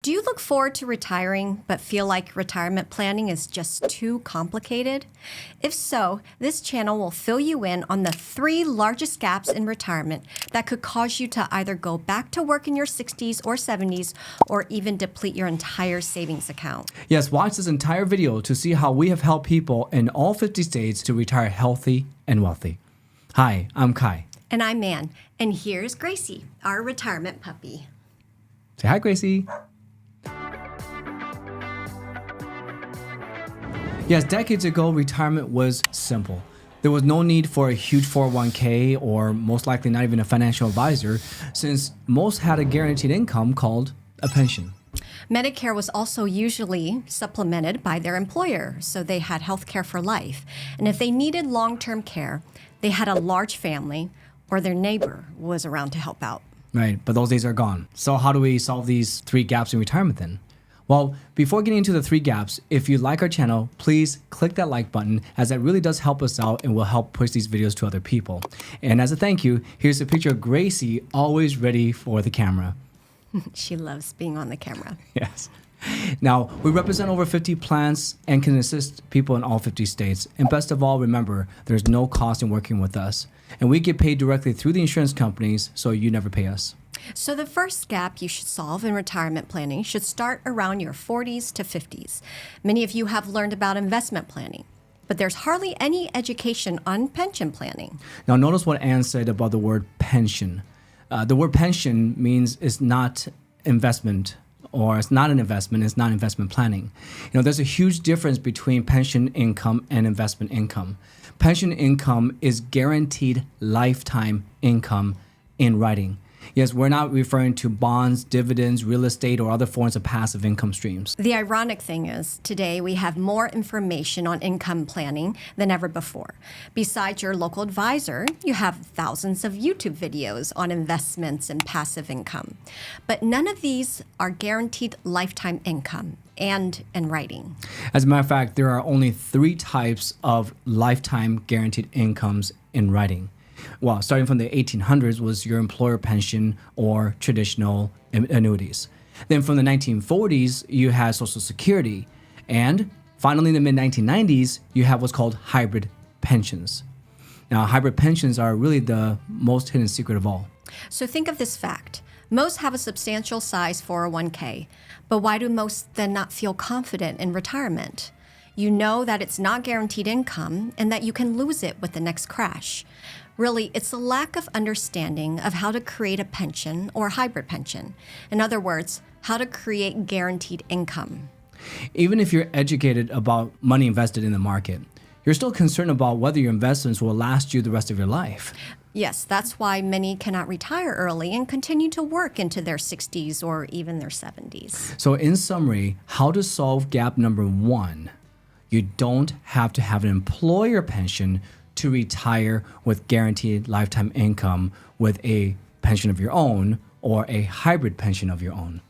Do you look forward to retiring but feel like retirement planning is just too complicated? If so, this channel will fill you in on the 3 largest gaps in retirement that could cause you to either go back to work in your 60s or 70s or even deplete your entire savings account. Yes, watch this entire video to see how we have helped people in all 50 states to retire healthy and wealthy. Hi, I'm Kai. And I'm Ann. And here's Gracie, our retirement puppy. Say hi, Gracie. Yes, decades ago, retirement was simple. There was no need for a huge 401k or most likely not even a financial advisor, since most had a guaranteed income called a pension. Medicare was also usually supplemented by their employer, so they had health care for life. And if they needed long-term care, they had a large family or their neighbor was around to help out. Right, but those days are gone. So how do we solve these 3 gaps in retirement then? Well, before getting into the 3 gaps, if you like our channel, please click that like button, as that really does help us out and will help push these videos to other people. And as a thank you, here's a picture of Gracie, always ready for the camera. She loves being on the camera. Yes. Now, we represent over 50 plans and can assist people in all 50 states. And best of all, remember, there's no cost in working with us. And we get paid directly through the insurance companies, so you never pay us. So the first gap you should solve in retirement planning should start around your 40s to 50s. Many of you have learned about investment planning, but there's hardly any education on pension planning. Now, notice what Ann said about the word pension. The word pension means it's not investment, or it's not an investment, it's not investment planning. There's a huge difference between pension income and investment income. Pension income is guaranteed lifetime income in writing. Yes, we're not referring to bonds, dividends, real estate, or other forms of passive income streams. The ironic thing is, today we have more information on income planning than ever before. Besides your local advisor, you have thousands of YouTube videos on investments and passive income. But none of these are guaranteed lifetime income and in writing. As a matter of fact, there are only 3 types of lifetime guaranteed incomes in writing. Well, starting from the 1800s was your employer pension or traditional annuities. Then from the 1940s, you had Social Security. And finally, in the mid-1990s, you have what's called hybrid pensions. Now, hybrid pensions are really the most hidden secret of all. So think of this fact. Most have a substantial size 401k, but why do most then not feel confident in retirement? You know that it's not guaranteed income and that you can lose it with the next crash. Really, it's a lack of understanding of how to create a pension or hybrid pension. In other words, how to create guaranteed income. Even if you're educated about money invested in the market, you're still concerned about whether your investments will last you the rest of your life. Yes, that's why many cannot retire early and continue to work into their 60s or even their 70s. So in summary, how to solve gap number 1. You don't have to have an employer pension to retire with guaranteed lifetime income with a pension of your own or a hybrid pension of your own.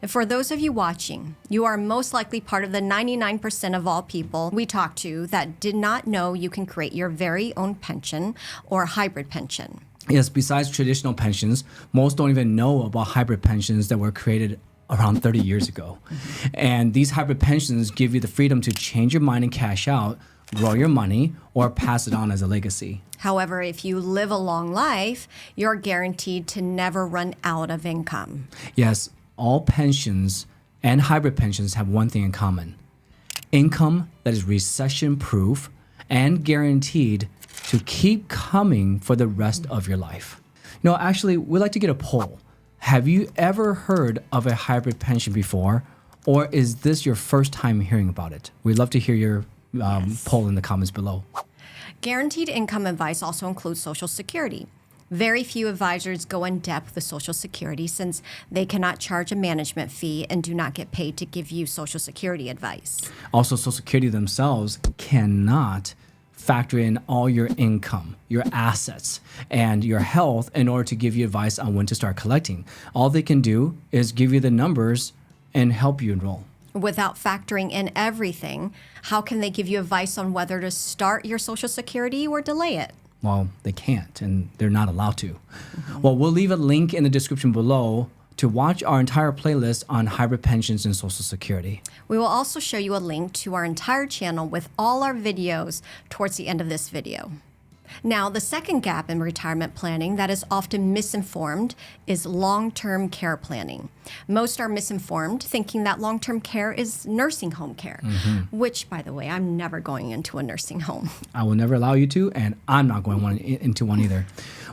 And for those of you watching, you are most likely part of the 99% of all people we talk to that did not know you can create your very own pension or hybrid pension. Yes, besides traditional pensions, most don't even know about hybrid pensions that were created around 30 years ago. And these hybrid pensions give you the freedom to change your mind and cash out, grow your money, or pass it on as a legacy. However, if you live a long life, you're guaranteed to never run out of income. Yes, all pensions and hybrid pensions have one thing in common: income that is recession-proof and guaranteed to keep coming for the rest of your life. Actually, we'd like to get a poll. Have you ever heard of a hybrid pension before, or is this your first time hearing about it? We'd love to hear your poll in the comments below. Guaranteed income advice also includes Social Security. Very few advisors go in depth with Social Security since they cannot charge a management fee and do not get paid to give you Social Security advice. Also, Social Security themselves cannot factor in all your income, your assets, and your health in order to give you advice on when to start collecting. All they can do is give you the numbers and help you enroll. Without factoring in everything, how can they give you advice on whether to start your Social Security or delay it? Well, they can't, and they're not allowed to. Well, we'll leave a link in the description below to watch our entire playlist on hybrid pensions and Social Security. We will also show you a link to our entire channel with all our videos towards the end of this video. Now, the second gap in retirement planning that is often misinformed is long-term care planning. Most are misinformed, thinking that long-term care is nursing home care, which, by the way, I'm never going into a nursing home. I will never allow you to, and I'm not going into one either.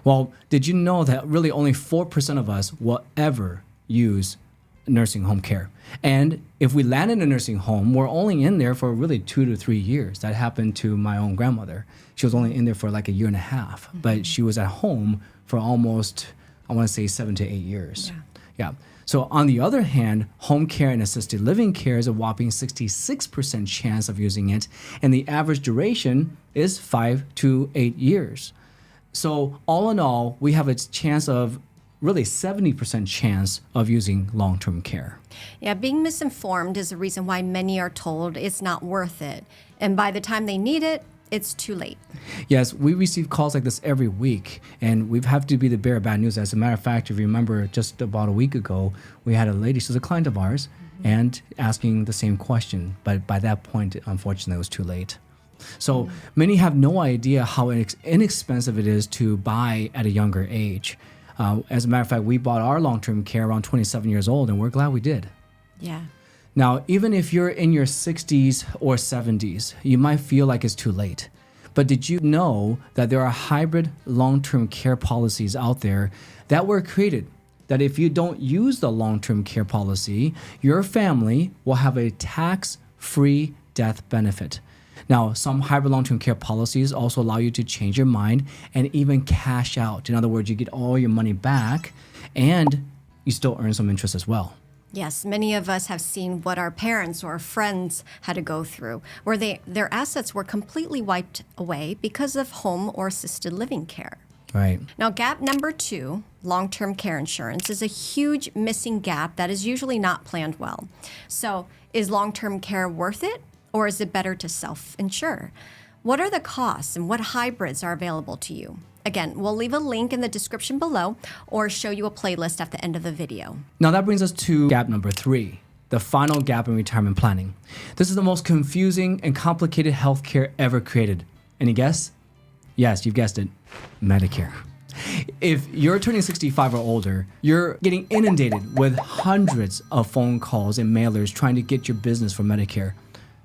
Well, did you know that really only 4% of us will ever use nursing home care? And if we land in a nursing home, we're only in there for really 2 to 3 years. That happened to my own grandmother. She was only in there for like a year and a half, but she was at home for almost, I want to say 7 to 8 years. Yeah. So on the other hand, home care and assisted living care is a whopping 66% chance of using it, and the average duration is 5 to 8 years. So all in all, we have a chance of really 70% chance of using long-term care. Yeah, being misinformed is the reason why many are told it's not worth it. And by the time they need it, it's too late. Yes, we receive calls like this every week, and we've had to be the bearer of bad news. As a matter of fact, if you remember, just about a week ago, we had a lady, she was a client of ours, and asking the same question. But by that point, unfortunately, it was too late. So many have no idea how inexpensive it is to buy at a younger age. As a matter of fact, we bought our long-term care around 27 years old, and we're glad we did. Yeah. Now, even if you're in your 60s or 70s, you might feel like it's too late. But did you know that there are hybrid long-term care policies out there that were created that if you don't use the long-term care policy, your family will have a tax-free death benefit? Now, some hybrid long-term care policies also allow you to change your mind and even cash out. In other words, you get all your money back and you still earn some interest as well. Yes, many of us have seen what our parents or friends had to go through, where their assets were completely wiped away because of home or assisted living care. Right. Now, gap number 2, long-term care insurance, is a huge missing gap that is usually not planned well. So, is long-term care worth it, or is it better to self-insure? What are the costs and what hybrids are available to you? Again, we'll leave a link in the description below or show you a playlist at the end of the video. Now that brings us to gap number 3, the final gap in retirement planning. This is the most confusing and complicated healthcare ever created. Any guess? Yes, you've guessed it, Medicare. If you're turning 65 or older, you're getting inundated with hundreds of phone calls and mailers trying to get your business for Medicare.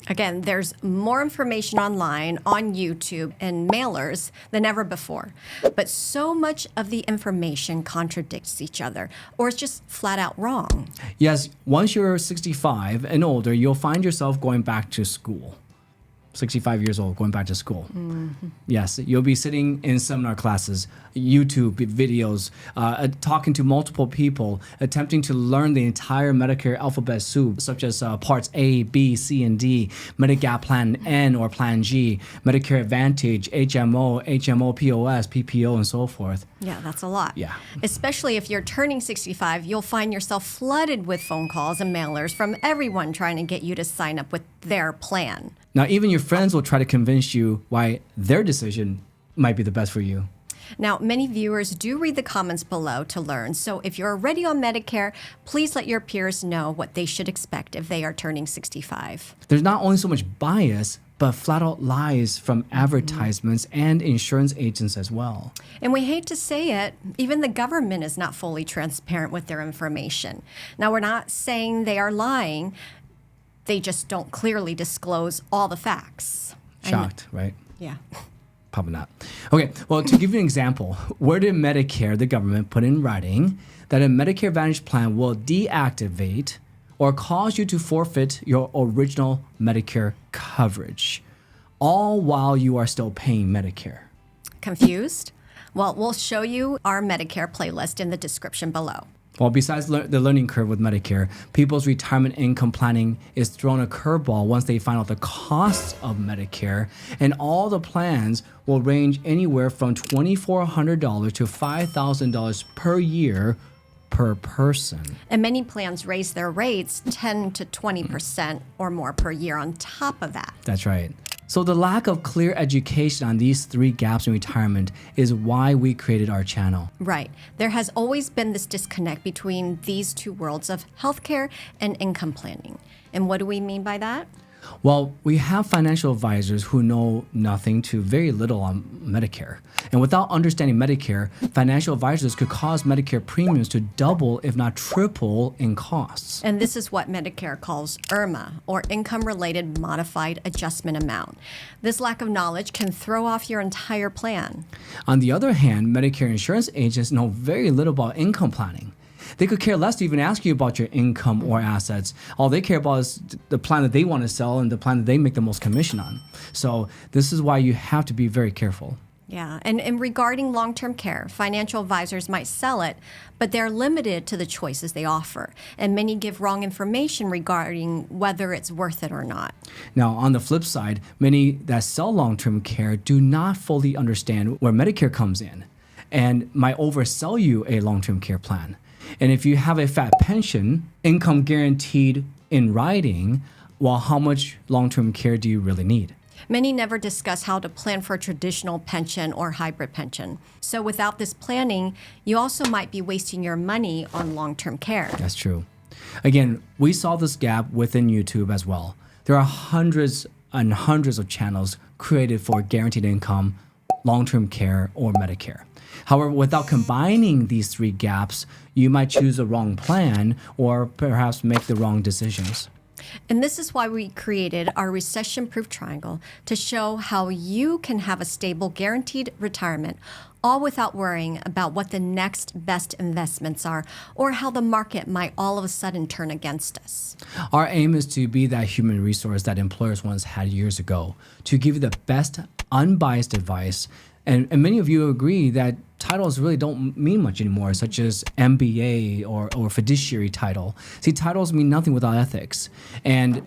Again, there's more information online, on YouTube, and mailers than ever before. But so much of the information contradicts each other, or it's just flat out wrong. Yes, once you're 65 and older, you'll find yourself going back to school. 65 years old, going back to school. Yes, you'll be sitting in seminar classes, YouTube videos, talking to multiple people, attempting to learn the entire Medicare alphabet soup, such as parts A, B, C, and D, Medigap Plan N or Plan G, Medicare Advantage, HMO, HMO, POS, PPO, and so forth. Yeah, that's a lot. Yeah. Especially if you're turning 65, you'll find yourself flooded with phone calls and mailers from everyone trying to get you to sign up with their plan. Now, even your friends will try to convince you why their decision might be the best for you. Now, many viewers do read the comments below to learn, so if you're already on Medicare, please let your peers know what they should expect if they are turning 65. There's not only so much bias, but flat out lies from advertisements and insurance agents as well. And we hate to say it, even the government is not fully transparent with their information. Now, we're not saying they are lying. They just don't clearly disclose all the facts. Shocked, right? Yeah. Probably not. Okay, well, to give you an example, where did Medicare, the government, put in writing that a Medicare Advantage plan will deactivate or cause you to forfeit your original Medicare coverage, all while you are still paying Medicare? Confused? Well, we'll show you our Medicare playlist in the description below. Well, besides the learning curve with Medicare, people's retirement income planning is thrown a curveball once they find out the costs of Medicare, and all the plans will range anywhere from $2,400 to $5,000 per year per person. And many plans raise their rates 10 to 20% or more per year on top of that. That's right. So the lack of clear education on these three gaps in retirement is why we created our channel. Right. There has always been this disconnect between these two worlds of healthcare and income planning. And what do we mean by that? Well, we have financial advisors who know nothing to very little on Medicare. And without understanding Medicare, financial advisors could cause Medicare premiums to double, if not triple, in costs. And this is what Medicare calls IRMA, or Income Related Modified Adjustment Amount. This lack of knowledge can throw off your entire plan. On the other hand, Medicare insurance agents know very little about income planning. They could care less to even ask you about your income or assets. All they care about is the plan that they want to sell and the plan that they make the most commission on. So this is why you have to be very careful. Yeah, and regarding long-term care, financial advisors might sell it, but they're limited to the choices they offer. And many give wrong information regarding whether it's worth it or not. Now, on the flip side, many that sell long-term care do not fully understand where Medicare comes in and might oversell you a long-term care plan. And if you have a fat pension, income guaranteed in writing, well, how much long-term care do you really need? Many never discuss how to plan for a traditional pension or hybrid pension. So without this planning, you also might be wasting your money on long-term care. That's true. Again, we saw this gap within YouTube as well. There are hundreds and hundreds of channels created for guaranteed income, long-term care, or Medicare. However, without combining these three gaps, you might choose the wrong plan or perhaps make the wrong decisions. And this is why we created our Recession-Proof Triangle to show how you can have a stable, guaranteed retirement, all without worrying about what the next best investments are or how the market might all of a sudden turn against us. Our aim is to be that human resource that employers once had years ago, to give you the best unbiased advice. And many of you agree that titles really don't mean much anymore, such as MBA or fiduciary title. See, titles mean nothing without ethics. And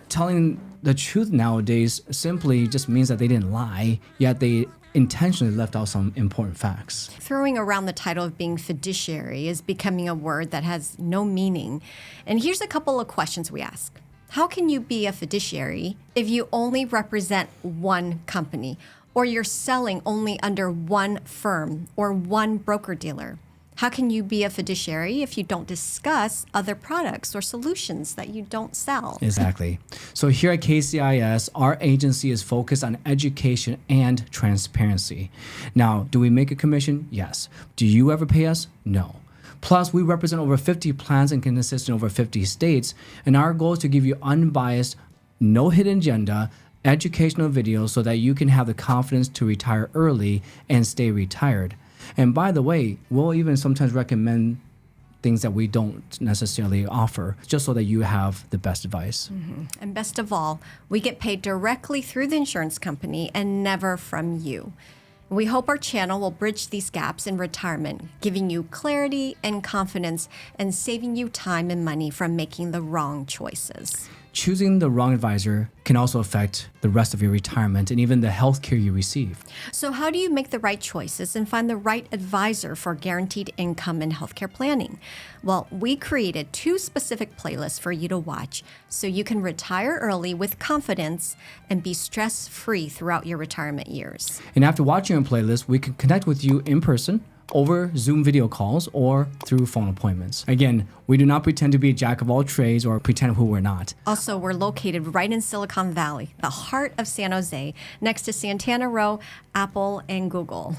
telling the truth nowadays simply just means that they didn't lie, yet they intentionally left out some important facts. Throwing around the title of being fiduciary is becoming a word that has no meaning. And here's a couple of questions we ask. How can you be a fiduciary if you only represent one company? Or you're selling only under one firm or one broker-dealer? How can you be a fiduciary if you don't discuss other products or solutions that you don't sell? Exactly. So here at KCIIS, our agency is focused on education and transparency. Now, do we make a commission? Yes. Do you ever pay us? No. Plus, we represent over 50 plans and can assist in over 50 states, and our goal is to give you unbiased, no hidden agenda, educational videos so that you can have the confidence to retire early and stay retired. And by the way, we'll even sometimes recommend things that we don't necessarily offer, just so that you have the best advice. Mm-hmm. And best of all, we get paid directly through the insurance company and never from you. We hope our channel will bridge these gaps in retirement, giving you clarity and confidence and saving you time and money from making the wrong choices. Choosing the wrong advisor can also affect the rest of your retirement and even the health care you receive. So how do you make the right choices and find the right advisor for guaranteed income and healthcare planning? Well, we created 2 specific playlists for you to watch so you can retire early with confidence and be stress-free throughout your retirement years. And after watching our playlist, we can connect with you in person, over Zoom video calls, or through phone appointments. Again, we do not pretend to be a jack of all trades or pretend who we're not. Also, we're located right in Silicon Valley, the heart of San Jose, next to Santana Row, Apple, and Google.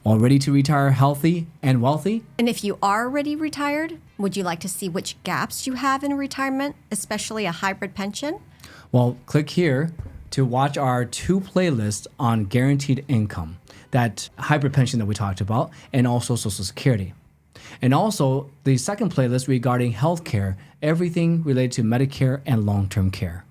All ready to retire healthy and wealthy? And if you are already retired, would you like to see which gaps you have in retirement, especially a hybrid pension? Well, click here to watch our 2 playlists on guaranteed income, that hybrid pension that we talked about, and also Social Security. And also the second playlist regarding healthcare, everything related to Medicare and long-term care.